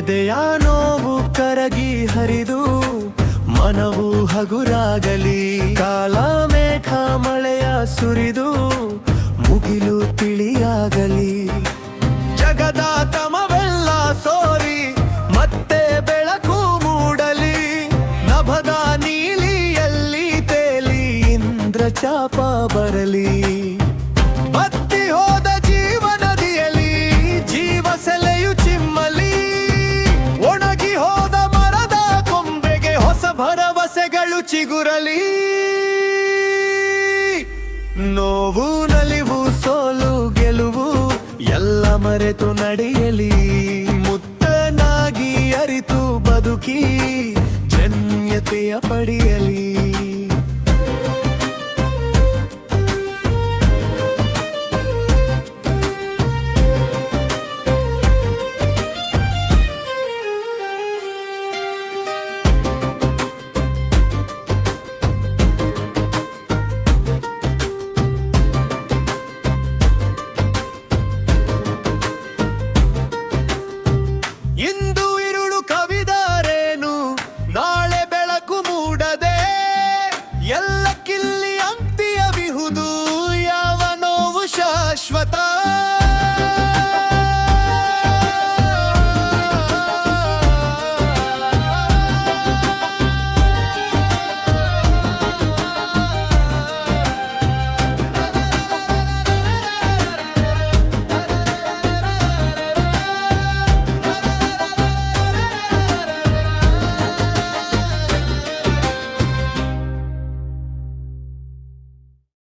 ಎದೆಯ ನೋವು ಕರಗಿ ಹರಿದು ಮನವು ಹಗುರಾಗಲಿ. ಕಾಲ ಮೇಘ ಮಳೆಯ ಸುರಿದು ಮುಗಿಲು ತಿಳಿಯಾಗಲಿ. ಜಗದ ತಮವೆಲ್ಲ ಸೋರಿ ಮತ್ತೆ ಬೆಳಕು ಮೂಡಲಿ. ನಭದ ನೀಲಿಯಲ್ಲಿ ತೇಲಿ ಇಂದ್ರಚಾಪ ಬರಲಿ. ಬತ್ತಿ ಹೋದ ಜೀವನದಿಯಲ್ಲಿ ಜೀವ ಸೆಲೆಯು ಚಿಮ್ಮಲಿ. ಒಣಗಿ ಹೋದ ಮರದ ಕೊಂಬೆಗೆ ಹೊಸ ಭರವಸೆಗಳು ಚಿಗುರಲಿ. ನೋವು ನಲಿವು ಸೋಲು ಗೆಲುವು ಎಲ್ಲ ಮರೆತು ನಡೆಯಲಿ. ಮುತ್ತನಾಗಿ ಅರಿತು ಬದುಕಿ ಜನ್ಯತೆಯ ಪಡೆಯಲಿ.